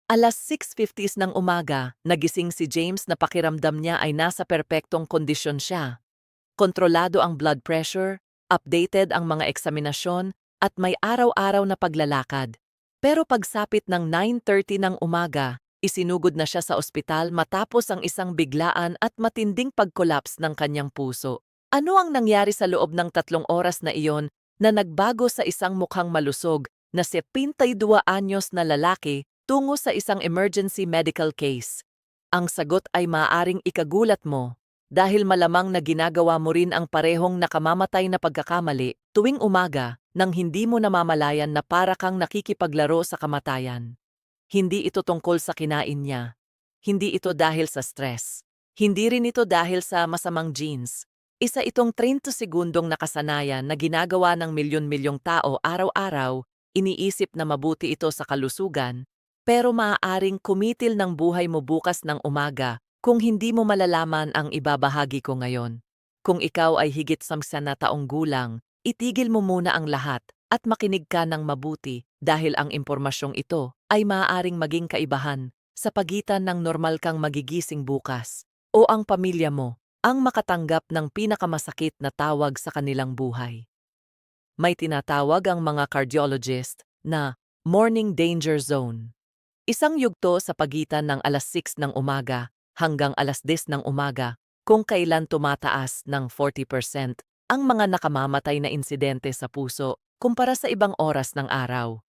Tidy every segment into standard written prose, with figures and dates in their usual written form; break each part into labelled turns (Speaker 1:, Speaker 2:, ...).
Speaker 1: Alas 6:50 ng umaga, nagising si James na pakiramdam niya ay nasa perpektong kondisyon siya. Kontrolado ang blood pressure, updated ang mga eksaminasyon, at may araw-araw na paglalakad. Pero pagsapit ng 9:30 ng umaga, isinugod na siya sa ospital matapos ang isang biglaan at matinding pagkolaps ng kanyang puso. Ano ang nangyari sa loob ng 3 oras na iyon na nagbago sa isang mukhang malusog na 72 anyos na lalaki tungo sa isang emergency medical case? Ang sagot ay maaaring ikagulat mo dahil malamang na ginagawa mo rin ang parehong nakamamatay na pagkakamali tuwing umaga nang hindi mo namamalayan na para kang nakikipaglaro sa kamatayan. Hindi ito tungkol sa kinain niya. Hindi ito dahil sa stress. Hindi rin ito dahil sa masamang genes. Isa itong 30 segundong nakasanayan na ginagawa ng milyon-milyong tao araw-araw, iniisip na mabuti ito sa kalusugan, pero maaaring kumitil ng buhay mo bukas ng umaga kung hindi mo malalaman ang ibabahagi ko ngayon. Kung ikaw ay higit sa 10 gulang, itigil mo muna ang lahat at makinig ka ng mabuti dahil ang impormasyong ito ay maaaring maging kaibahan sa pagitan ng normal kang magigising bukas o ang pamilya mo ang makatanggap ng pinakamasakit na tawag sa kanilang buhay. May tinatawag ang mga cardiologist na morning danger zone. Isang yugto sa pagitan ng alas 6 ng umaga hanggang alas 10 ng umaga kung kailan tumataas ng 40% ang mga nakamamatay na insidente sa puso kumpara sa ibang oras ng araw.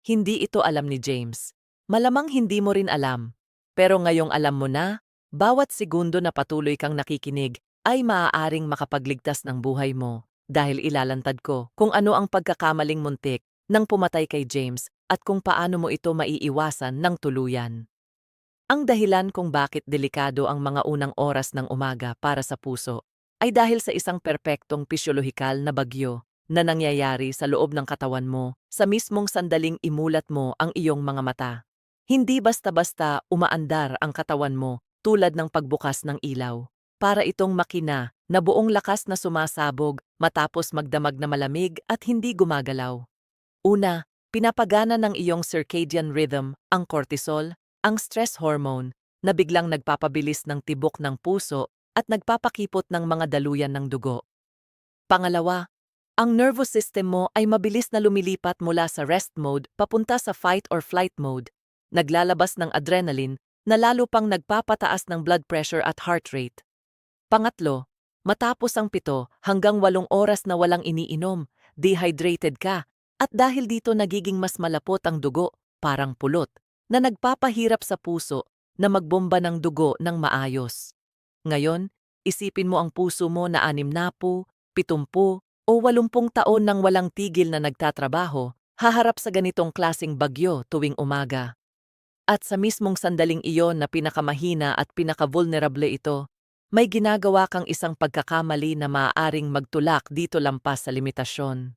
Speaker 1: Hindi ito alam ni James. Malamang hindi mo rin alam. Pero ngayong alam mo na, bawat segundo na patuloy kang nakikinig ay maaaring makapagligtas ng buhay mo dahil ilalantad ko kung ano ang pagkakamaling muntik nang pumatay kay James at kung paano mo ito maiiwasan ng tuluyan. Ang dahilan kung bakit delikado ang mga unang oras ng umaga para sa puso ay dahil sa isang perpektong pisyolohikal na bagyo na nangyayari sa loob ng katawan mo sa mismong sandaling imulat mo ang iyong mga mata. Hindi basta-basta umaandar ang katawan mo tulad ng pagbukas ng ilaw. Para itong makina na buong lakas na sumasabog matapos magdamag na malamig at hindi gumagalaw. Una, pinapagana ng iyong circadian rhythm ang cortisol, ang stress hormone, na biglang nagpapabilis ng tibok ng puso at nagpapakipot ng mga daluyan ng dugo. Pangalawa, ang nervous system mo ay mabilis na lumilipat mula sa rest mode papunta sa fight or flight mode. Naglalabas ng adrenaline na lalo pang nagpapataas ng blood pressure at heart rate. Pangatlo, matapos ang 7 hanggang 8 oras na walang iniinom, dehydrated ka, at dahil dito nagiging mas malapot ang dugo, parang pulot, na nagpapahirap sa puso na magbomba ng dugo ng maayos. Ngayon, isipin mo ang puso mo na 60, 70, o 80 taon nang walang tigil na nagtatrabaho, haharap sa ganitong klasing bagyo tuwing umaga. At sa mismong sandaling iyon na pinakamahina at pinaka-vulnerable ito, may ginagawa kang isang pagkakamali na maaaring magtulak dito lampas sa limitasyon.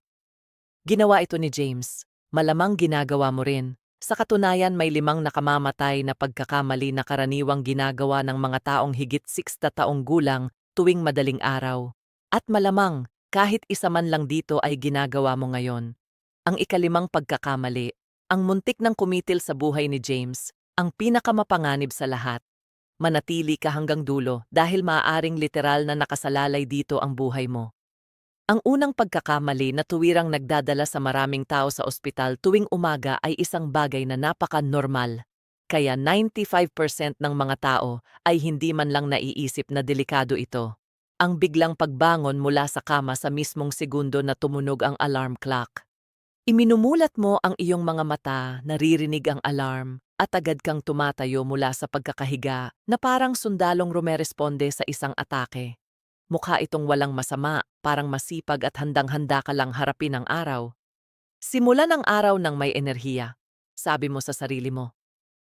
Speaker 1: Ginawa ito ni James. Malamang ginagawa mo rin. Sa katunayan, may 5 nakamamatay na pagkakamali na karaniwang ginagawa ng mga taong higit 60 taong gulang tuwing madaling araw. At malamang, kahit isa man lang dito ay ginagawa mo ngayon. Ang ika-5 pagkakamali, ang muntik ng kumitil sa buhay ni James, ang pinakamapanganib sa lahat. Manatili ka hanggang dulo dahil maaaring literal na nakasalalay dito ang buhay mo. Ang unang pagkakamali na tuwirang nagdadala sa maraming tao sa ospital tuwing umaga ay isang bagay na napaka-normal. Kaya 95% ng mga tao ay hindi man lang naiisip na delikado ito. Ang biglang pagbangon mula sa kama sa mismong segundo na tumunog ang alarm clock. Iminumulat mo ang iyong mga mata, naririnig ang alarm, at agad kang tumatayo mula sa pagkakahiga na parang sundalong rumeresponde sa isang atake. Mukha itong walang masama, parang masipag at handang-handa ka lang harapin ang araw. Simulan ang araw ng may enerhiya, sabi mo sa sarili mo.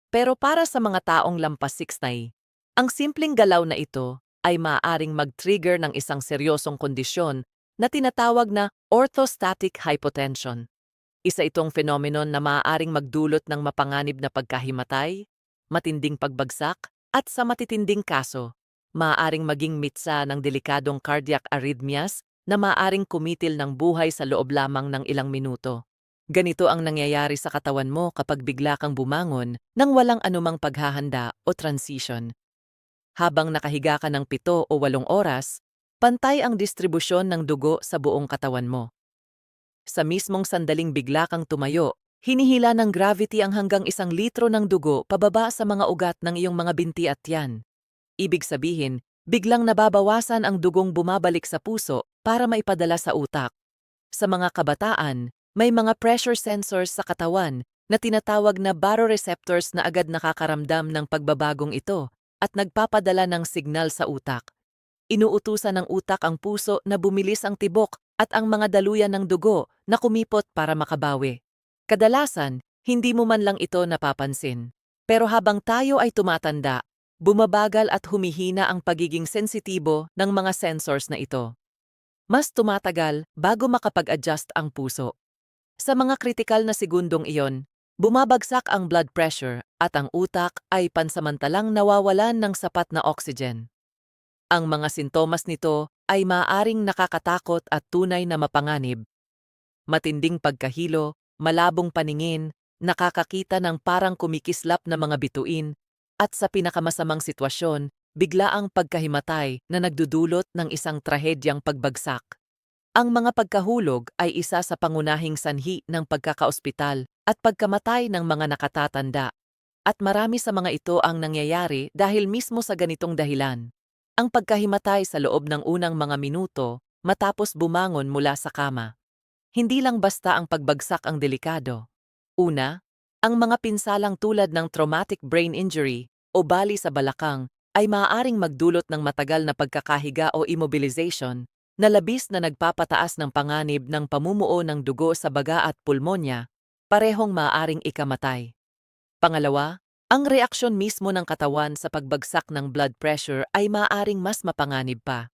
Speaker 1: Pero para sa mga taong lampas 60, ang simpleng galaw na ito ay maaaring mag-trigger ng isang seryosong kondisyon na tinatawag na orthostatic hypotension. Isa itong phenomenon na maaaring magdulot ng mapanganib na pagkahimatay, matinding pagbagsak, at sa matitinding kaso, maaaring maging mitsa ng delikadong cardiac arrhythmias na maaaring kumitil ng buhay sa loob lamang ng ilang minuto. Ganito ang nangyayari sa katawan mo kapag bigla kang bumangon nang walang anumang paghahanda o transition. Habang nakahiga ka ng 7 o 8 oras, pantay ang distribusyon ng dugo sa buong katawan mo. Sa mismong sandaling bigla kang tumayo, hinihila ng gravity ang hanggang 1 litro ng dugo pababa sa mga ugat ng iyong mga binti at tiyan. Ibig sabihin, biglang nababawasan ang dugong bumabalik sa puso para maipadala sa utak. Sa mga kabataan, may mga pressure sensors sa katawan na tinatawag na baroreceptors na agad nakakaramdam ng pagbabagong ito at nagpapadala ng signal sa utak. Inuutusan ng utak ang puso na bumilis ang tibok at ang mga daluyan ng dugo na kumipot para makabawi. Kadalasan, hindi mo man lang ito napapansin. Pero habang tayo ay tumatanda, bumabagal at humihina ang pagiging sensitibo ng mga sensors na ito. Mas tumatagal bago makapag-adjust ang puso. Sa mga kritikal na segundong iyon, bumabagsak ang blood pressure at ang utak ay pansamantalang nawawalan ng sapat na oxygen. Ang mga sintomas nito ay maaaring nakakatakot at tunay na mapanganib. Matinding pagkahilo, malabong paningin, nakakakita ng parang kumikislap na mga bituin, at sa pinakamasamang sitwasyon, biglaang pagkahimatay na nagdudulot ng isang trahedyang pagbagsak. Ang mga pagkahulog ay isa sa pangunahing sanhi ng pagkakaospital at pagkamatay ng mga nakatatanda. At marami sa mga ito ang nangyayari dahil mismo sa ganitong dahilan. Ang pagkahimatay sa loob ng unang mga minuto matapos bumangon mula sa kama. Hindi lang basta ang pagbagsak ang delikado. Una, ang mga pinsalang tulad ng traumatic brain injury o bali sa balakang ay maaaring magdulot ng matagal na pagkakahiga o immobilization na labis na nagpapataas ng panganib ng pamumuo ng dugo sa baga at pulmonya, parehong maaaring ikamatay. Pangalawa, ang reaksyon mismo ng katawan sa pagbagsak ng blood pressure ay maaaring mas mapanganib pa.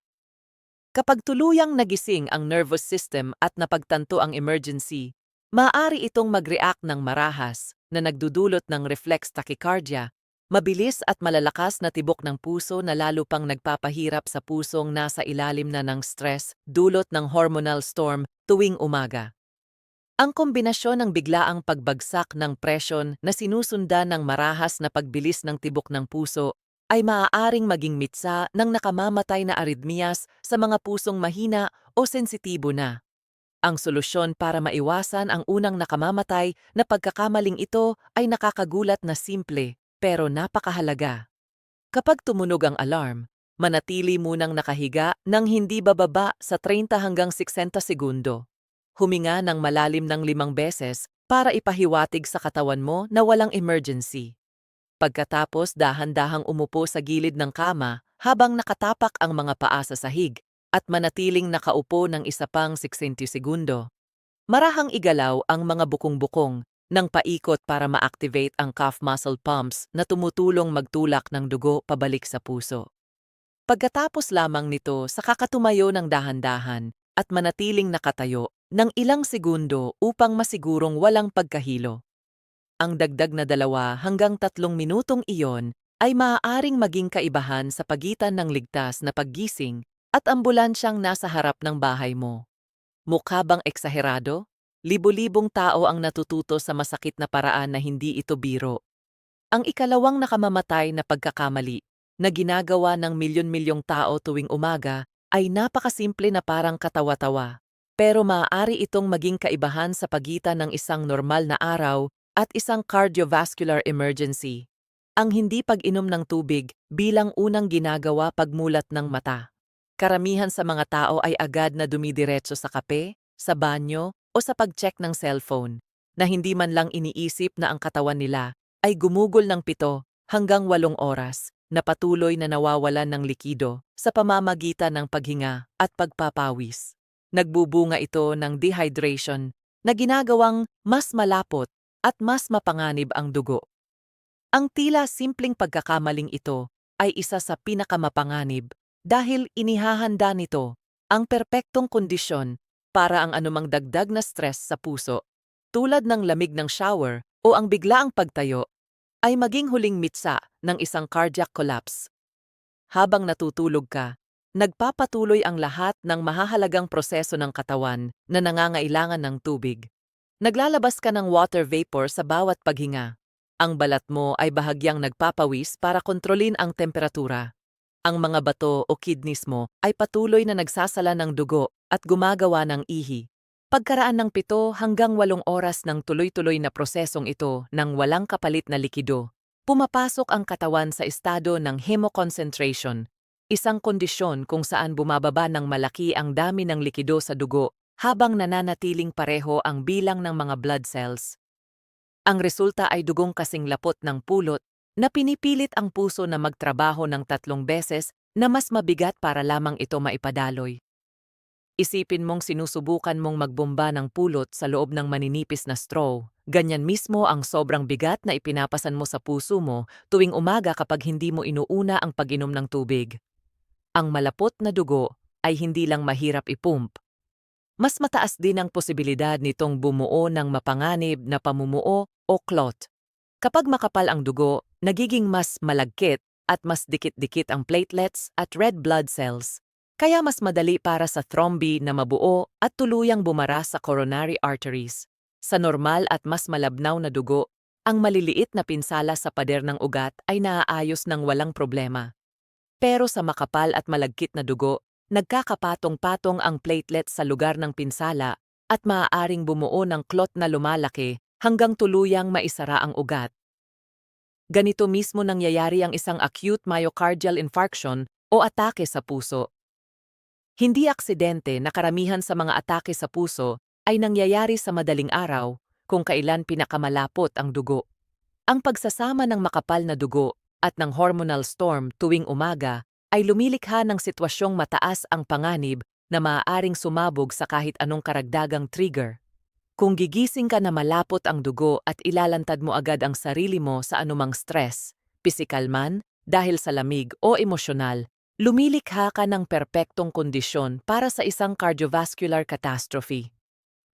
Speaker 1: Kapag tuluyang nagising ang nervous system at napagtanto ang emergency, maaari itong mag-react ng marahas na nagdudulot ng reflex tachycardia, mabilis at malalakas na tibok ng puso na lalo pang nagpapahirap sa pusong nasa ilalim na ng stress dulot ng hormonal storm tuwing umaga. Ang kombinasyon ng biglaang pagbagsak ng presyon na sinusundan ng marahas na pagbilis ng tibok ng puso ay maaaring maging mitsa ng nakamamatay na arrhythmias sa mga pusong mahina o sensitibo na. Ang solusyon para maiwasan ang unang nakamamatay na pagkakamaling ito ay nakakagulat na simple pero napakahalaga. Kapag tumunog ang alarm, manatili munang nakahiga ng hindi bababa sa 30 hanggang 60 segundo. Huminga ng malalim ng 5 beses para ipahiwatig sa katawan mo na walang emergency. Pagkatapos dahan-dahang umupo sa gilid ng kama habang nakatapak ang mga paa sa sahig at manatiling nakaupo ng isa pang 60 segundo. Marahang igalaw ang mga bukong-bukong ng paikot para ma-activate ang calf muscle pumps na tumutulong magtulak ng dugo pabalik sa puso. Pagkatapos lamang nito sa kakatumayo ng dahan-dahan at manatiling nakatayo ng ilang segundo upang masigurong walang pagkahilo. Ang dagdag na 2 hanggang 3 minutong iyon ay maaaring maging kaibahan sa pagitan ng ligtas na paggising at ambulansyang nasa harap ng bahay mo. Mukha bang eksaherado? Libo-libong tao ang natututo sa masakit na paraan na hindi ito biro. Ang ikalawang nakamamatay na pagkakamali na ginagawa ng milyon-milyong tao tuwing umaga ay napakasimple na parang katawa-tawa. Pero maaari itong maging kaibahan sa pagitan ng isang normal na araw at isang cardiovascular emergency. Ang hindi pag-inom ng tubig bilang unang ginagawa pagmulat ng mata. Karamihan sa mga tao ay agad na dumidiretso sa kape, sa banyo o sa pag-check ng cellphone na hindi man lang iniisip na ang katawan nila ay gumugol ng 7 hanggang 8 oras na patuloy na nawawalan ng likido sa pamamagitan ng paghinga at pagpapawis. Nagbubunga ito ng dehydration na ginagawang mas malapot at mas mapanganib ang dugo. Ang tila simpleng pagkakamaling ito ay isa sa pinakamapanganib dahil inihahanda nito ang perpektong kondisyon para ang anumang dagdag na stress sa puso, tulad ng lamig ng shower o ang biglaang pagtayo, ay maging huling mitsa ng isang cardiac collapse. Habang natutulog ka, nagpapatuloy ang lahat ng mahahalagang proseso ng katawan na nangangailangan ng tubig. Naglalabas ka ng water vapor sa bawat paghinga. Ang balat mo ay bahagyang nagpapawis para kontrolin ang temperatura. Ang mga bato o kidneys mo ay patuloy na nagsasala ng dugo at gumagawa ng ihi. Pagkaraan ng 7 hanggang 8 oras ng tuloy-tuloy na prosesong ito ng walang kapalit na likido, pumapasok ang katawan sa estado ng hemoconcentration, isang kondisyon kung saan bumababa ng malaki ang dami ng likido sa dugo habang nananatiling pareho ang bilang ng mga blood cells. Ang resulta ay dugong kasing lapot ng pulot na pinipilit ang puso na magtrabaho ng 3 beses na mas mabigat para lamang ito maipadaloy. Isipin mong sinusubukan mong magbomba ng pulot sa loob ng maninipis na straw. Ganyan mismo ang sobrang bigat na ipinapasan mo sa puso mo tuwing umaga kapag hindi mo inuuna ang pag-inom ng tubig. Ang malapot na dugo ay hindi lang mahirap ipump. Mas mataas din ang posibilidad nitong bumuo ng mapanganib na pamumuo o clot. Kapag makapal ang dugo, nagiging mas malagkit at mas dikit-dikit ang platelets at red blood cells. Kaya mas madali para sa thrombi na mabuo at tuluyang bumara sa coronary arteries. Sa normal at mas malabnaw na dugo, ang maliliit na pinsala sa pader ng ugat ay naaayos ng walang problema. Pero sa makapal at malagkit na dugo, nagkakapatong-patong ang platelets sa lugar ng pinsala at maaaring bumuo ng clot na lumalaki hanggang tuluyang maisara ang ugat. Ganito mismo nangyayari ang isang acute myocardial infarction o atake sa puso. Hindi aksidente na karamihan sa mga atake sa puso ay nangyayari sa madaling araw kung kailan pinakamalapot ang dugo. Ang pagsasama ng makapal na dugo at ng hormonal storm tuwing umaga ay lumilikha ng sitwasyong mataas ang panganib na maaaring sumabog sa kahit anong karagdagang trigger. Kung gigising ka na malapot ang dugo at ilalantad mo agad ang sarili mo sa anumang stress, pisikal man, dahil sa lamig o emosyonal, lumilikha ka ng perpektong kondisyon para sa isang cardiovascular catastrophe.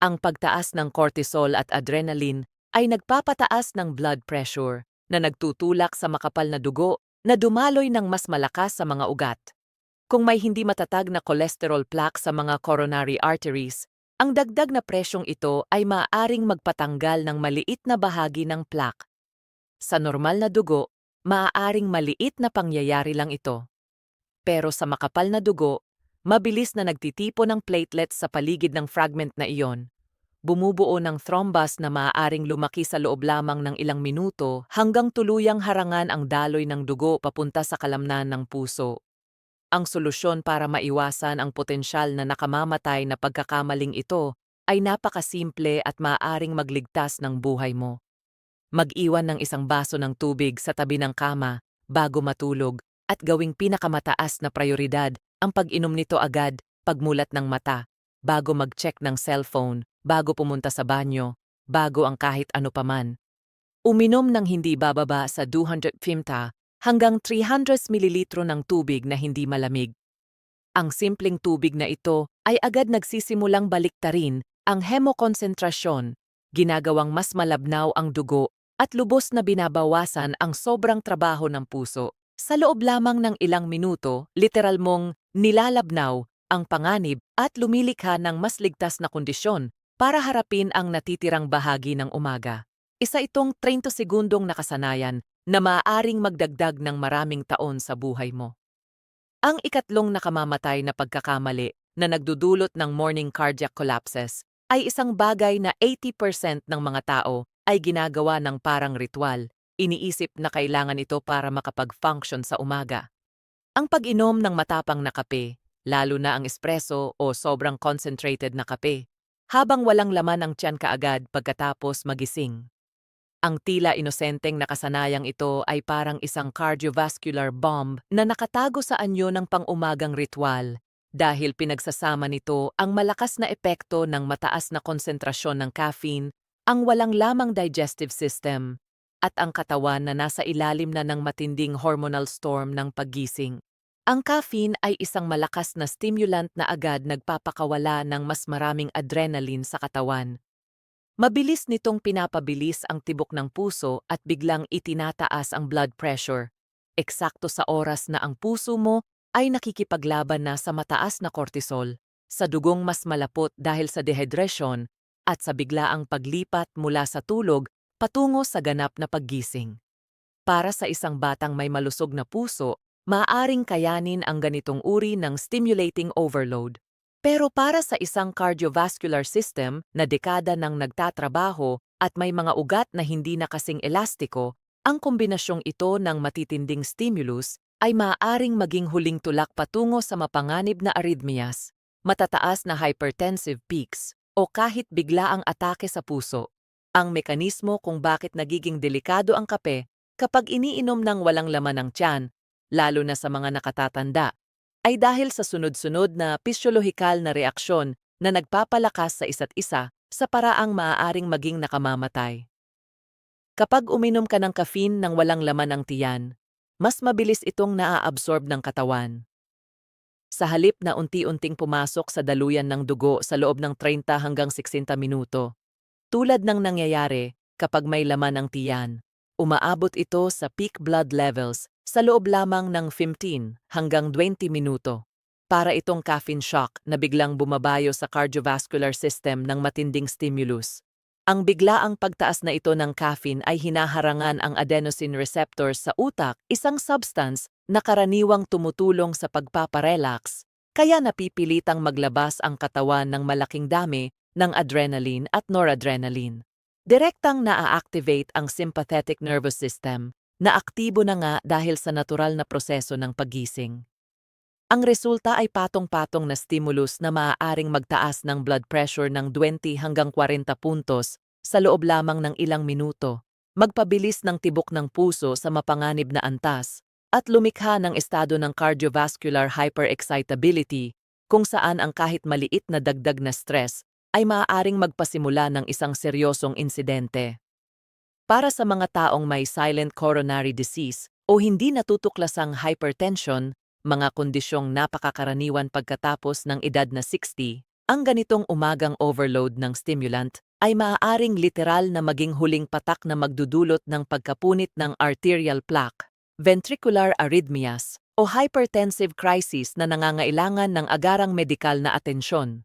Speaker 1: Ang pagtaas ng cortisol at adrenaline ay nagpapataas ng blood pressure na nagtutulak sa makapal na dugo na dumaloy ng mas malakas sa mga ugat. Kung may hindi matatag na cholesterol plaque sa mga coronary arteries, ang dagdag na presyong ito ay maaaring magpatanggal ng maliit na bahagi ng plaque. Sa normal na dugo, maaaring maliit na pangyayari lang ito. Pero sa makapal na dugo, mabilis na nagtitipon ng platelets sa paligid ng fragment na iyon. Bumubuo ng thrombus na maaaring lumaki sa loob lamang ng ilang minuto hanggang tuluyang harangan ang daloy ng dugo papunta sa kalamnan ng puso. Ang solusyon para maiwasan ang potensyal na nakamamatay na pagkakamaling ito ay napakasimple at maaaring magligtas ng buhay mo. Mag-iwan ng isang baso ng tubig sa tabi ng kama bago matulog at gawing pinakamataas na prioridad ang pag-inom nito agad pagmulat ng mata, bago mag-check ng cellphone, bago pumunta sa banyo, bago ang kahit ano paman. Uminom ng hindi bababa sa 250 hanggang 300 mililitro ng tubig na hindi malamig. Ang simpleng tubig na ito ay agad nagsisimulang baliktarin ang hemokonsentrasyon, ginagawang mas malabnaw ang dugo at lubos na binabawasan ang sobrang trabaho ng puso. Sa loob lamang ng ilang minuto, literal mong nilalabnaw ang panganib at lumilikha ng mas ligtas na kondisyon para harapin ang natitirang bahagi ng umaga. Isa itong 30 segundong nakasanayan na maaaring magdagdag ng maraming taon sa buhay mo. Ang ikatlong nakamamatay na pagkakamali na nagdudulot ng morning cardiac collapses ay isang bagay na 80% ng mga tao ay ginagawa ng parang ritual. Iniisip na kailangan ito para makapag-function sa umaga. Ang pag-inom ng matapang na kape, lalo na ang espresso o sobrang concentrated na kape, habang walang laman ang tiyan kaagad pagkatapos magising. Ang tila inosenteng nakasanayang ito ay parang isang cardiovascular bomb na nakatago sa anyo ng pang-umagang ritual dahil pinagsasama nito ang malakas na epekto ng mataas na konsentrasyon ng caffeine, ang walang lamang digestive system, at ang katawan na nasa ilalim na ng matinding hormonal storm ng paggising. Ang caffeine ay isang malakas na stimulant na agad nagpapakawala ng mas maraming adrenaline sa katawan. Mabilis nitong pinapabilis ang tibok ng puso at biglang itinataas ang blood pressure, eksakto sa oras na ang puso mo ay nakikipaglaban na sa mataas na cortisol, sa dugong mas malapot dahil sa dehydration, at sa biglaang paglipat mula sa tulog patungo sa ganap na paggising. Para sa isang batang may malusog na puso, maaaring kayanin ang ganitong uri ng stimulating overload. Pero para sa isang cardiovascular system na dekada nang nagtatrabaho at may mga ugat na hindi na kasing elastiko, ang kombinasyong ito ng matitinding stimulus ay maaaring maging huling tulak patungo sa mapanganib na arrhythmias, matataas na hypertensive peaks, o kahit biglaang atake sa puso. Ang mekanismo kung bakit nagiging delikado ang kape kapag iniinom ng walang laman ng tiyan, lalo na sa mga nakatatanda, ay dahil sa sunod-sunod na pisyolohikal na reaksyon na nagpapalakas sa isa't isa sa paraang maaaring maging nakamamatay. Kapag uminom ka ng caffeine ng walang laman ng tiyan, mas mabilis itong naaabsorb ng katawan. Sa halip na unti-unting pumasok sa daluyan ng dugo sa loob ng 30 hanggang 60 minuto. Tulad ng nangyayari kapag may laman ang tiyan, umaabot ito sa peak blood levels sa loob lamang ng 15 hanggang 20 minuto. Para itong caffeine shock na biglang bumabayo sa cardiovascular system ng matinding stimulus. Ang biglaang pagtaas na ito ng caffeine ay hinaharangan ang adenosine receptors sa utak, isang substance na karaniwang tumutulong sa pagpaparelax, kaya napipilitang maglabas ang katawan ng malaking dami ng adrenaline at noradrenaline. Direktang naa-activate ang sympathetic nervous system, na aktibo na nga dahil sa natural na proseso ng paggising. Ang resulta ay patong-patong na stimulus na maaaring magtaas ng blood pressure ng 20 hanggang 40 puntos sa loob lamang ng ilang minuto, magpabilis ng tibok ng puso sa mapanganib na antas, at lumikha ng estado ng cardiovascular hyperexcitability kung saan ang kahit maliit na dagdag na stress ay maaaring magpasimula ng isang seryosong insidente. Para sa mga taong may silent coronary disease o hindi natutuklasang hypertension, mga kondisyong napakakaraniwan pagkatapos ng edad na 60, ang ganitong umagang overload ng stimulant ay maaaring literal na maging huling patak na magdudulot ng pagkapunit ng arterial plaque, ventricular arrhythmias, o hypertensive crisis na nangangailangan ng agarang medikal na atensyon.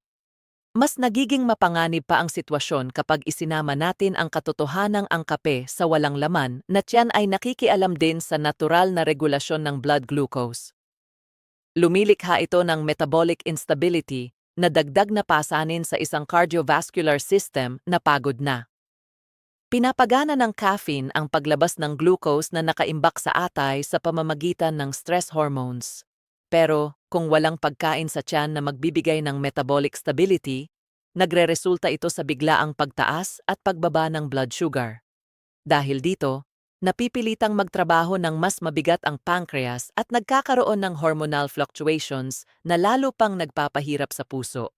Speaker 1: Mas nagiging mapanganib pa ang sitwasyon kapag isinama natin ang katotohanang ang kape sa walang laman na tiyan ay nakikialam din sa natural na regulasyon ng blood glucose. Lumilikha ito ng metabolic instability na dagdag na pasanin sa isang cardiovascular system na pagod na. Pinapagana ng caffeine ang paglabas ng glucose na nakaimbak sa atay sa pamamagitan ng stress hormones. Pero kung walang pagkain sa tiyan na magbibigay ng metabolic stability, nagreresulta ito sa biglaang pagtaas at pagbaba ng blood sugar. Dahil dito, napipilitang magtrabaho ng mas mabigat ang pancreas at nagkakaroon ng hormonal fluctuations na lalo pang nagpapahirap sa puso.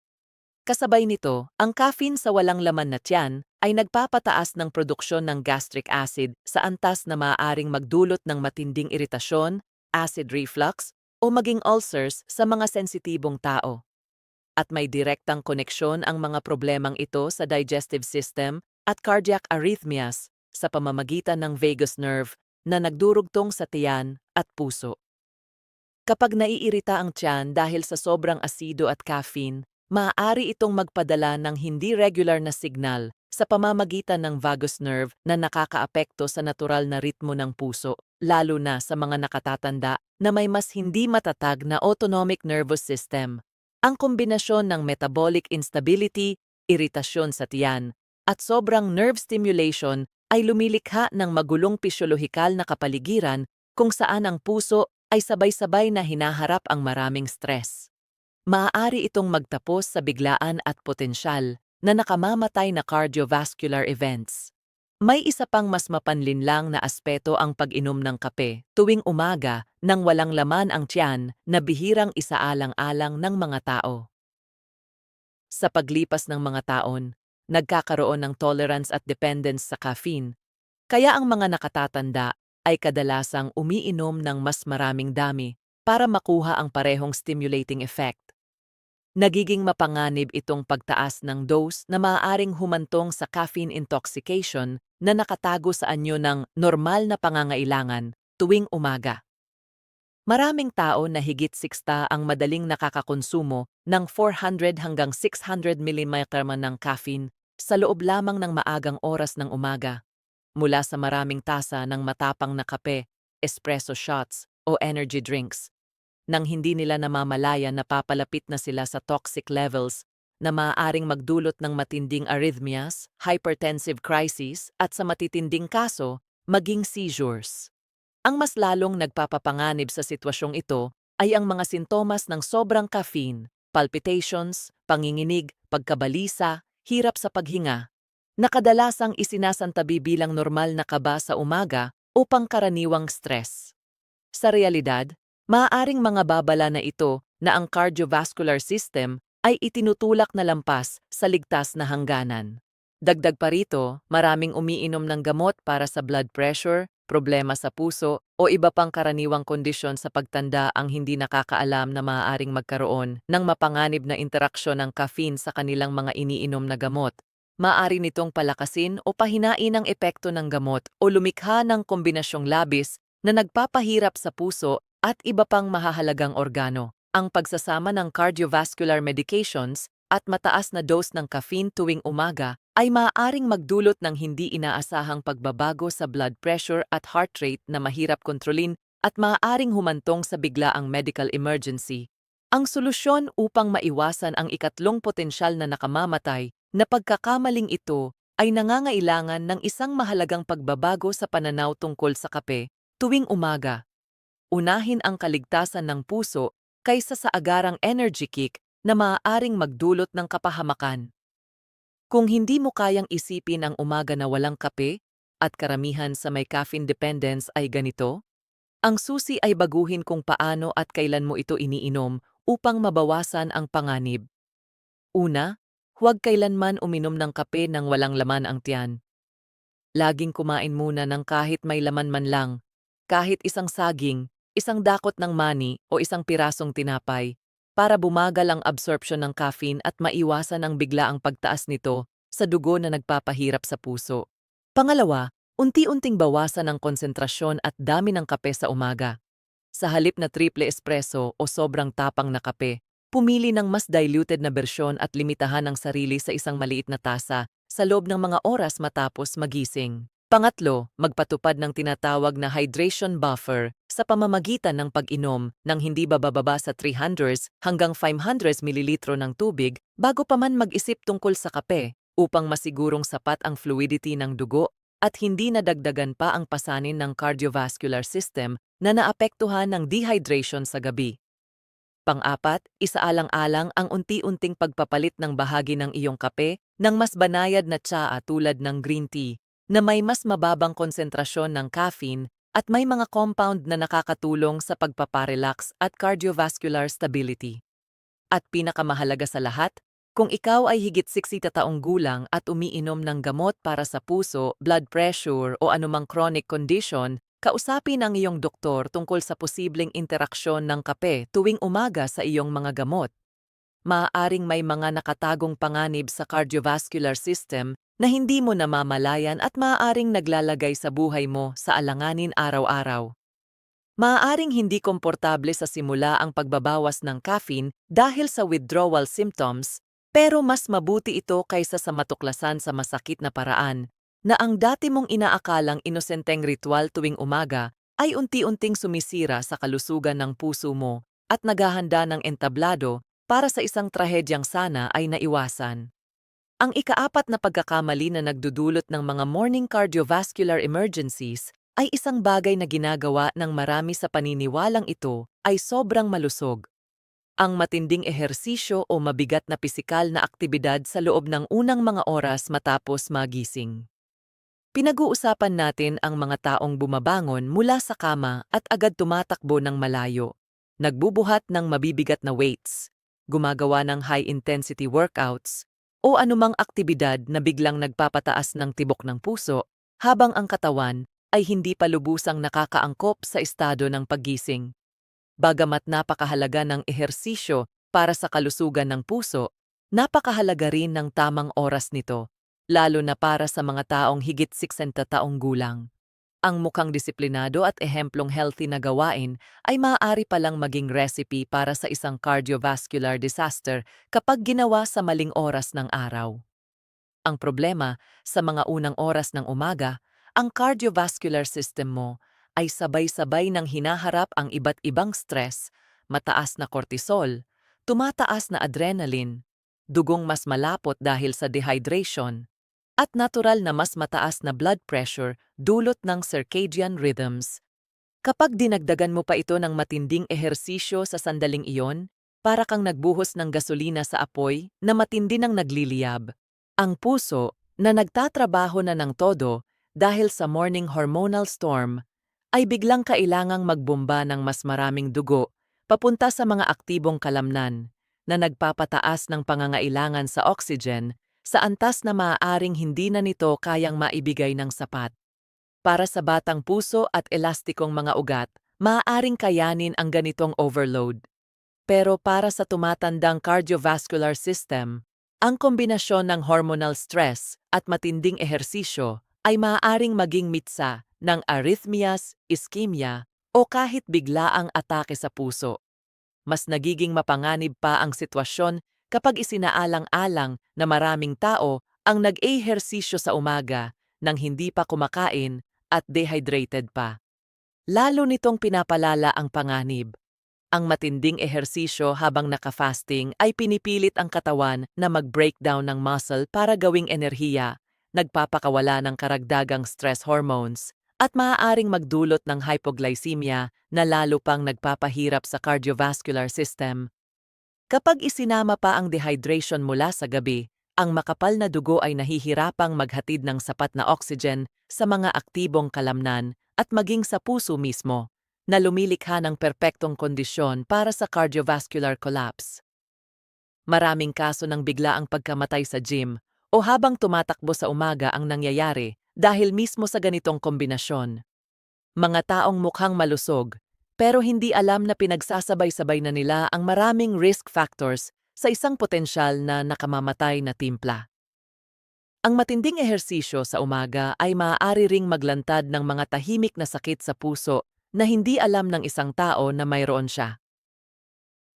Speaker 1: Kasabay nito, ang caffeine sa walang laman na tiyan ay nagpapataas ng produksyon ng gastric acid sa antas na maaaring magdulot ng matinding iritasyon, acid reflux, o maging ulcers sa mga sensitibong tao. At may direktang koneksyon ang mga problemang ito sa digestive system at cardiac arrhythmias sa pamamagitan ng vagus nerve na nagdurugtong sa tiyan at puso. Kapag naiirita ang tiyan dahil sa sobrang asido at caffeine, maaari itong magpadala ng hindi regular na signal sa pamamagitan ng vagus nerve na nakakaapekto sa natural na ritmo ng puso, lalo na sa mga nakatatanda na may mas hindi matatag na autonomic nervous system. Ang kombinasyon ng metabolic instability, iritasyon sa tiyan, at sobrang nerve stimulation ay lumilikha ng magulong pisyolohikal na kapaligiran kung saan ang puso ay sabay-sabay na hinaharap ang maraming stress. Maaari itong magtapos sa biglaan at potensyal na nakamamatay na cardiovascular events. May isa pang mas mapanlinlang na aspeto ang pag-inom ng kape tuwing umaga nang walang laman ang tiyan na bihirang isaalang-alang ng mga tao. Sa paglipas ng mga taon, nagkakaroon ng tolerance at dependence sa caffeine, kaya ang mga nakatatanda ay kadalasang umiinom ng mas maraming dami para makuha ang parehong stimulating effect. Nagiging mapanganib itong pagtaas ng dose na maaaring humantong sa caffeine intoxication na nakatago sa anyo ng normal na pangangailangan tuwing umaga. Maraming tao na higit 60 ang madaling nakakakonsumo ng 400 hanggang 600 ml ng caffeine sa loob lamang ng maagang oras ng umaga, mula sa maraming tasa ng matapang na kape, espresso shots o energy drinks, nang hindi nila namamalayan na papalapit na sila sa toxic levels na maaaring magdulot ng matinding arrhythmias, hypertensive crises at sa matitinding kaso, maging seizures. Ang mas lalong nagpapapanganib sa sitwasyong ito ay ang mga sintomas ng sobrang caffeine, palpitations, panginginig, pagkabalisa, hirap sa paghinga, na kadalasang isinasantabi bilang normal na kaba sa umaga o pangkaraniwang stress. Sa realidad, maaaring mga babala na ito na ang cardiovascular system ay itinutulak na lampas sa ligtas na hangganan. Dagdag pa rito, maraming umiinom ng gamot para sa blood pressure, problema sa puso o iba pang karaniwang kondisyon sa pagtanda ang hindi nakakaalam na maaaring magkaroon ng mapanganib na interaksyon ng caffeine sa kanilang mga iniinom na gamot. Maaari nitong palakasin o pahinain ang epekto ng gamot o lumikha ng kombinasyong labis na nagpapahirap sa puso at iba pang mahahalagang organo. Ang pagsasama ng cardiovascular medications at mataas na dose ng caffeine tuwing umaga ay maaaring magdulot ng hindi inaasahang pagbabago sa blood pressure at heart rate na mahirap kontrolin at maaaring humantong sa biglaang medical emergency. Ang solusyon upang maiwasan ang ikatlong potensyal na nakamamatay na pagkakamaling ito ay nangangailangan ng isang mahalagang pagbabago sa pananaw tungkol sa kape tuwing umaga. Unahin ang kaligtasan ng puso kaysa sa agarang energy kick na maaaring magdulot ng kapahamakan. Kung hindi mo kayang isipin ang umaga na walang kape, at karamihan sa may caffeine dependence ay ganito, ang susi ay baguhin kung paano at kailan mo ito iniinom upang mabawasan ang panganib. Una, huwag kailanman uminom ng kape nang walang laman ang tiyan. Laging kumain muna ng kahit may laman man lang, kahit isang saging, isang dakot ng mani o isang pirasong tinapay, para bumagal ang absorption ng caffeine at maiwasan ang biglaang pagtaas nito sa dugo na nagpapahirap sa puso. Pangalawa, unti-unting bawasan ang konsentrasyon at dami ng kape sa umaga. Sa halip na triple espresso o sobrang tapang na kape, pumili ng mas diluted na bersyon at limitahan ang sarili sa isang maliit na tasa sa loob ng mga oras matapos magising. Pangatlo, magpatupad ng tinatawag na hydration buffer sa pamamagitan ng pag-inom ng hindi bababa sa 300 hanggang 500 mililitro ng tubig bago pa man mag-isip tungkol sa kape upang masigurong sapat ang fluidity ng dugo at hindi nadagdagan pa ang pasanin ng cardiovascular system na naapektuhan ng dehydration sa gabi. Pang-apat, isaalang-alang ang unti-unting pagpapalit ng bahagi ng iyong kape ng mas banayad na tsaa tulad ng green tea na may mas mababang konsentrasyon ng caffeine at may mga compound na nakakatulong sa pagpaparelax at cardiovascular stability. At pinakamahalaga sa lahat, kung ikaw ay higit 60 taong gulang at umiinom ng gamot para sa puso, blood pressure o anumang chronic condition, kausapin ang iyong doktor tungkol sa posibleng interaksyon ng kape tuwing umaga sa iyong mga gamot. Maaaring may mga nakatagong panganib sa cardiovascular system na hindi mo namamalayan at maaaring naglalagay sa buhay mo sa alanganin araw-araw. Maaaring hindi komportable sa simula ang pagbabawas ng caffeine dahil sa withdrawal symptoms, pero mas mabuti ito kaysa sa matuklasan sa masakit na paraan na ang dati mong inaakalang inosenteng ritual tuwing umaga ay unti-unting sumisira sa kalusugan ng puso mo at naghahanda ng entablado para sa isang trahedyang sana ay naiwasan. Ang ikaapat na pagkakamali na nagdudulot ng mga morning cardiovascular emergencies ay isang bagay na ginagawa ng marami sa paniniwalang ito ay sobrang malusog. Ang matinding ehersisyo o mabigat na pisikal na aktibidad sa loob ng unang mga oras matapos magising. Pinag-uusapan natin ang mga taong bumabangon mula sa kama at agad tumatakbo ng malayo, nagbubuhat ng mabibigat na weights, gumagawa ng high-intensity workouts, o anumang aktibidad na biglang nagpapataas ng tibok ng puso habang ang katawan ay hindi pa lubusang nakakaangkop sa estado ng paggising. Bagamat napakahalaga ng ehersisyo para sa kalusugan ng puso, napakahalaga rin ng tamang oras nito, lalo na para sa mga taong higit 60 taong gulang. Ang mukhang disiplinado at ehemplong healthy na gawain ay maaari palang maging recipe para sa isang cardiovascular disaster kapag ginawa sa maling oras ng araw. Ang problema, sa mga unang oras ng umaga, ang cardiovascular system mo ay sabay-sabay nang hinaharap ang iba't ibang stress, mataas na cortisol, tumataas na adrenaline, dugong mas malapot dahil sa dehydration, at natural na mas mataas na blood pressure dulot ng circadian rhythms. Kapag dinagdagan mo pa ito ng matinding ehersisyo sa sandaling iyon, para kang nagbuhos ng gasolina sa apoy na matindi ng nagliliyab. Ang puso, na nagtatrabaho na ng todo dahil sa morning hormonal storm, ay biglang kailangang magbomba ng mas maraming dugo papunta sa mga aktibong kalamnan na nagpapataas ng pangangailangan sa oxygen sa antas na maaaring hindi na nito kayang maibigay ng sapat. Para sa batang puso at elastikong mga ugat, maaaring kayanin ang ganitong overload. Pero para sa tumatandang cardiovascular system, ang kombinasyon ng hormonal stress at matinding ehersisyo ay maaaring maging mitsa ng arrhythmias, ischemia, o kahit biglaang atake sa puso. Mas nagiging mapanganib pa ang sitwasyon kapag isinaalang-alang na maraming tao ang nag-ehersisyo sa umaga nang hindi pa kumakain at dehydrated pa. Lalo nitong pinapalala ang panganib. Ang matinding ehersisyo habang naka-fasting ay pinipilit ang katawan na mag-breakdown ng muscle para gawing enerhiya, nagpapakawala ng karagdagang stress hormones, at maaaring magdulot ng hypoglycemia na lalo pang nagpapahirap sa cardiovascular system. Kapag isinama pa ang dehydration mula sa gabi, ang makapal na dugo ay nahihirapang maghatid ng sapat na oxygen sa mga aktibong kalamnan at maging sa puso mismo, na lumilikha ng perpektong kondisyon para sa cardiovascular collapse. Maraming kaso ng biglaang pagkamatay sa gym o habang tumatakbo sa umaga ang nangyayari dahil mismo sa ganitong kombinasyon. Mga taong mukhang malusog, pero hindi alam na pinagsasabay-sabay na nila ang maraming risk factors sa isang potensyal na nakamamatay na timpla. Ang matinding ehersisyo sa umaga ay maaari ring maglantad ng mga tahimik na sakit sa puso na hindi alam ng isang tao na mayroon siya.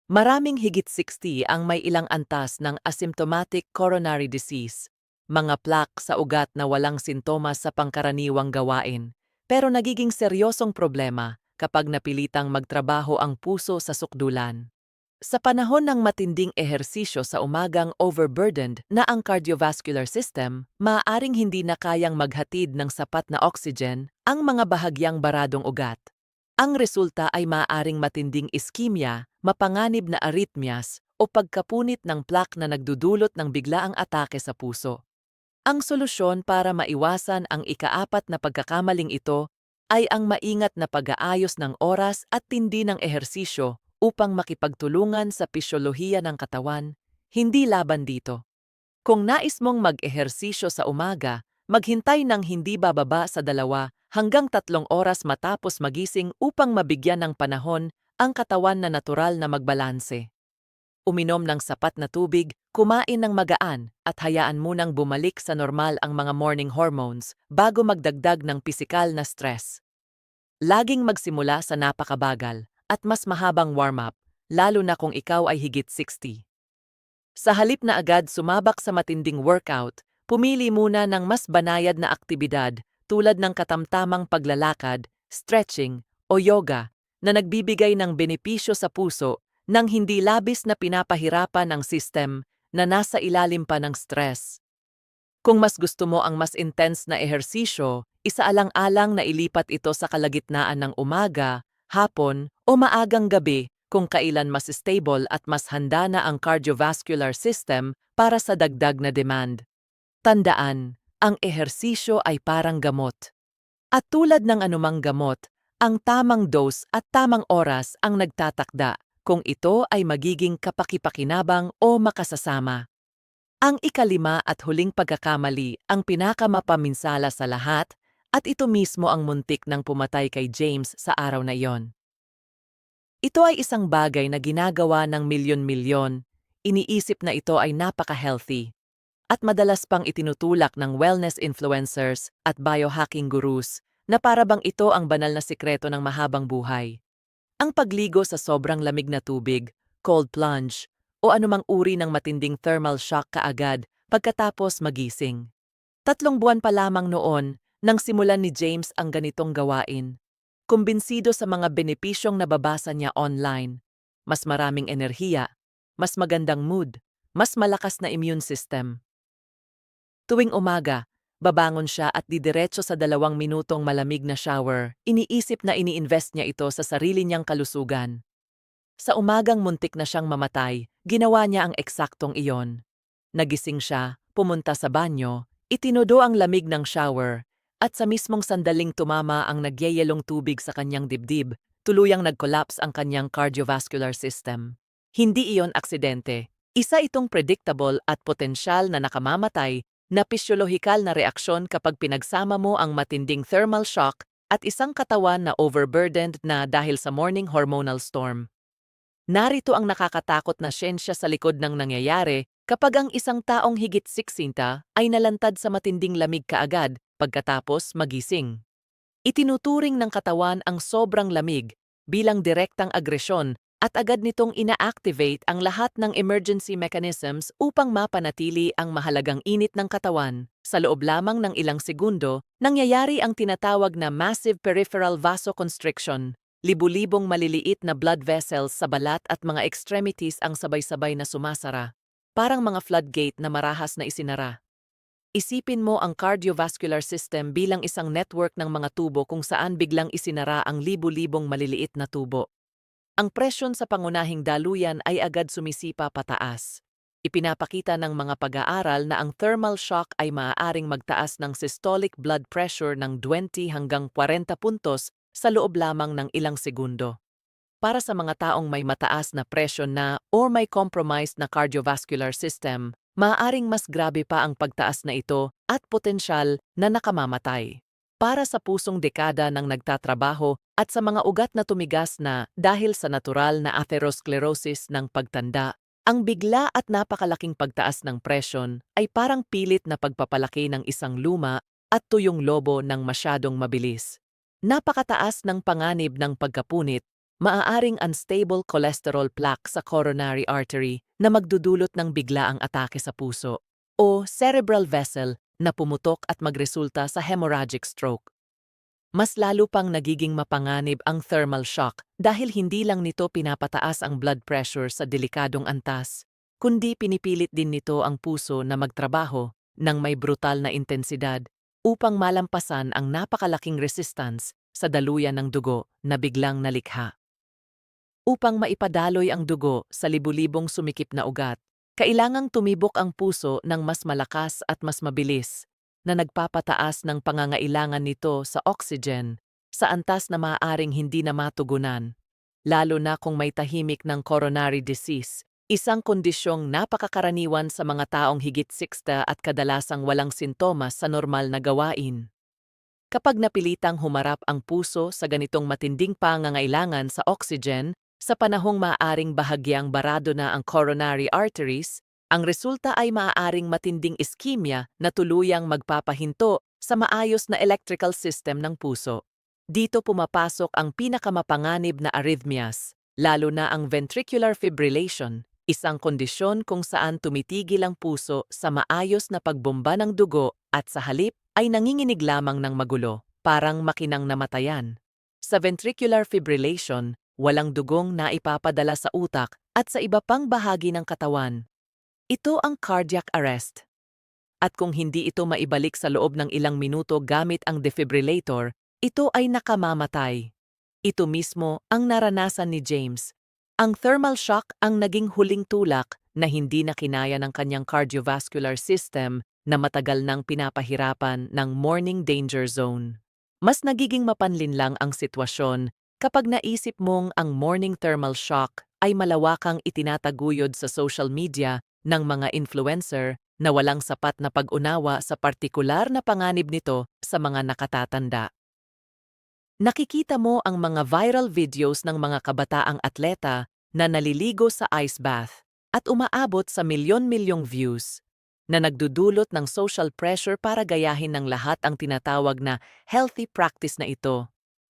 Speaker 1: Maraming higit 60 ang may ilang antas ng asymptomatic coronary disease, mga plaque sa ugat na walang sintomas sa pangkaraniwang gawain, pero nagiging seryosong problema kapag napilitang magtrabaho ang puso sa sukdulan. Sa panahon ng matinding ehersisyo sa umagang overburdened na ang cardiovascular system, maaaring hindi na kayang maghatid ng sapat na oxygen ang mga bahagyang baradong ugat. Ang resulta ay maaaring matinding ischemia, mapanganib na arrhythmias, o pagkapunit ng plaque na nagdudulot ng biglaang atake sa puso. Ang solusyon para maiwasan ang ikaapat na pagkakamaling ito ay ang maingat na pag-aayos ng oras at tindi ng ehersisyo upang makipagtulungan sa pisyolohiya ng katawan, hindi laban dito. Kung nais mong mag-ehersisyo sa umaga, maghintay ng hindi bababa sa 2 hanggang 3 oras matapos magising upang mabigyan ng panahon ang katawan na natural na magbalanse. Uminom ng sapat na tubig, kumain ng magaan, at hayaan munang bumalik sa normal ang mga morning hormones bago magdagdag ng pisikal na stress. Laging magsimula sa napakabagal at mas mahabang warm-up, lalo na kung ikaw ay higit 60. Sa halip na agad sumabak sa matinding workout, pumili muna ng mas banayad na aktibidad tulad ng katamtamang paglalakad, stretching, o yoga na nagbibigay ng benepisyo sa puso nang hindi labis na pinapahirapan ang system na nasa ilalim pa ng stress. Kung mas gusto mo ang mas intense na ehersisyo, isaalang-alang na ilipat ito sa kalagitnaan ng umaga, hapon, o maagang gabi kung kailan mas stable at mas handa na ang cardiovascular system para sa dagdag na demand. Tandaan, ang ehersisyo ay parang gamot. At tulad ng anumang gamot, ang tamang dose at tamang oras ang nagtatakda kung ito ay magiging kapaki-pakinabang o makasasama. Ang ikalima at huling pagkakamali ang pinakamapaminsala sa lahat at ito mismo ang muntik ng pumatay kay James sa araw na iyon. Ito ay isang bagay na ginagawa ng milyon-milyon, iniisip na ito ay napaka-healthy, at madalas pang itinutulak ng wellness influencers at biohacking gurus na para bang ito ang banal na sikreto ng mahabang buhay. Ang pagligo sa sobrang lamig na tubig, cold plunge, o anumang uri ng matinding thermal shock kaagad pagkatapos magising. 3 buwan pa lamang noon nang simulan ni James ang ganitong gawain. Kumbinsido sa mga benepisyong nababasa niya online. Mas maraming enerhiya, mas magandang mood, mas malakas na immune system. Tuwing umaga, babangon siya at didiretso sa 2 minutong malamig na shower. Iniisip na ini-invest niya ito sa sarili niyang kalusugan. Sa umagang muntik na siyang mamatay, ginawa niya ang eksaktong iyon. Nagising siya, pumunta sa banyo, itinudo ang lamig ng shower, at sa mismong sandaling tumama ang nagyayelong tubig sa kanyang dibdib, tuluyang nag-collapse ang kanyang cardiovascular system. Hindi iyon aksidente. Isa itong predictable at potensyal na nakamamatay na pisyolohikal na reaksyon kapag pinagsama mo ang matinding thermal shock at isang katawan na overburdened na dahil sa morning hormonal storm. Narito ang nakakatakot na siyensya sa likod ng nangyayari kapag ang isang taong higit 60 ay nalantad sa matinding lamig kaagad pagkatapos magising. Itinuturing ng katawan ang sobrang lamig bilang direktang agresyon at agad nitong ina-activate ang lahat ng emergency mechanisms upang mapanatili ang mahalagang init ng katawan. Sa loob lamang ng ilang segundo, nangyayari ang tinatawag na massive peripheral vasoconstriction. Libu-libong maliliit na blood vessels sa balat at mga extremities ang sabay-sabay na sumasara. Parang mga floodgate na marahas na isinara. Isipin mo ang cardiovascular system bilang isang network ng mga tubo kung saan biglang isinara ang libu-libong maliliit na tubo. Ang presyon sa pangunahing daluyan ay agad sumisipa pataas. Ipinapakita ng mga pag-aaral na ang thermal shock ay maaaring magtaas ng systolic blood pressure ng 20 hanggang 40 puntos sa loob lamang ng ilang segundo. Para sa mga taong may mataas na presyon na o may compromised na cardiovascular system, maaaring mas grabe pa ang pagtaas na ito at potensyal na nakamamatay. Para sa pusong dekada ng nagtatrabaho at sa mga ugat na tumigas na dahil sa natural na atherosclerosis ng pagtanda, ang bigla at napakalaking pagtaas ng presyon ay parang pilit na pagpapalaki ng isang luma at tuyong lobo ng masyadong mabilis. Napakataas ng panganib ng pagkapunit, maaaring unstable cholesterol plaque sa coronary artery na magdudulot ng biglaang atake sa puso, o cerebral vessel na pumutok at magresulta sa hemorrhagic stroke. Mas lalo pang nagiging mapanganib ang thermal shock dahil hindi lang nito pinapataas ang blood pressure sa delikadong antas, kundi pinipilit din nito ang puso na magtrabaho ng may brutal na intensidad upang malampasan ang napakalaking resistance sa daluyan ng dugo na biglang nalikha. Upang maipadaloy ang dugo sa libu-libong sumikip na ugat, kailangang tumibok ang puso ng mas malakas at mas mabilis, na nagpapataas ng pangangailangan nito sa oxygen sa antas na maaaring hindi na matugunan, lalo na kung may tahimik ng coronary disease, isang kondisyong napakakaraniwan sa mga taong higit 60 at kadalasang walang sintomas sa normal na gawain. Kapag napilitang humarap ang puso sa ganitong matinding pangangailangan sa oxygen, sa panahong maaaring bahagyang barado na ang coronary arteries, ang resulta ay maaaring matinding ischemia na tuluyang magpapahinto sa maayos na electrical system ng puso. Dito pumapasok ang pinakamapanganib na arrhythmias, lalo na ang ventricular fibrillation, isang kondisyon kung saan tumitigil ang puso sa maayos na pagbomba ng dugo at sa halip ay nanginginig lamang ng magulo, parang makinang namatayan. Sa ventricular fibrillation, walang dugong naipapadala sa utak at sa iba pang bahagi ng katawan. Ito ang cardiac arrest. At kung hindi ito maibalik sa loob ng ilang minuto gamit ang defibrillator, ito ay nakamamatay. Ito mismo ang naranasan ni James. Ang thermal shock ang naging huling tulak na hindi na kinaya ng kanyang cardiovascular system na matagal nang pinapahirapan ng morning danger zone. Mas nagiging mapanlinlang ang sitwasyon kapag naisip mong ang morning thermal shock ay malawakang itinataguyod sa social media ng mga influencer na walang sapat na pag-unawa sa partikular na panganib nito sa mga nakatatanda. Nakikita mo ang mga viral videos ng mga kabataang atleta na naliligo sa ice bath at umaabot sa milyon-milyong views, na nagdudulot ng social pressure para gayahin ng lahat ang tinatawag na healthy practice na ito,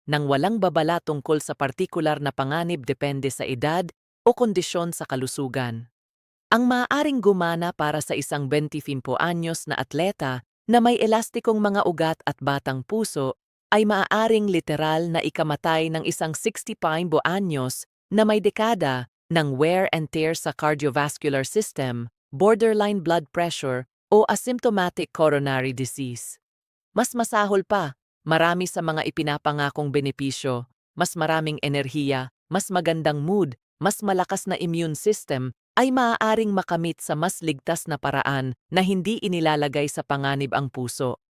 Speaker 1: nang walang babala tungkol sa partikular na panganib depende sa edad o kondisyon sa kalusugan. Ang maaaring gumana para sa isang 25 anyos na atleta na may elastikong mga ugat at batang puso ay maaaring literal na ikamatay ng isang 65 anyos na may dekada ng wear and tear sa cardiovascular system, borderline blood pressure o asymptomatic coronary disease. Mas masahol pa, marami sa mga ipinapangakong benepisyo, mas maraming enerhiya, mas magandang mood, mas malakas na immune system, ay maaaring makamit sa mas ligtas na paraan na hindi inilalagay sa panganib ang puso.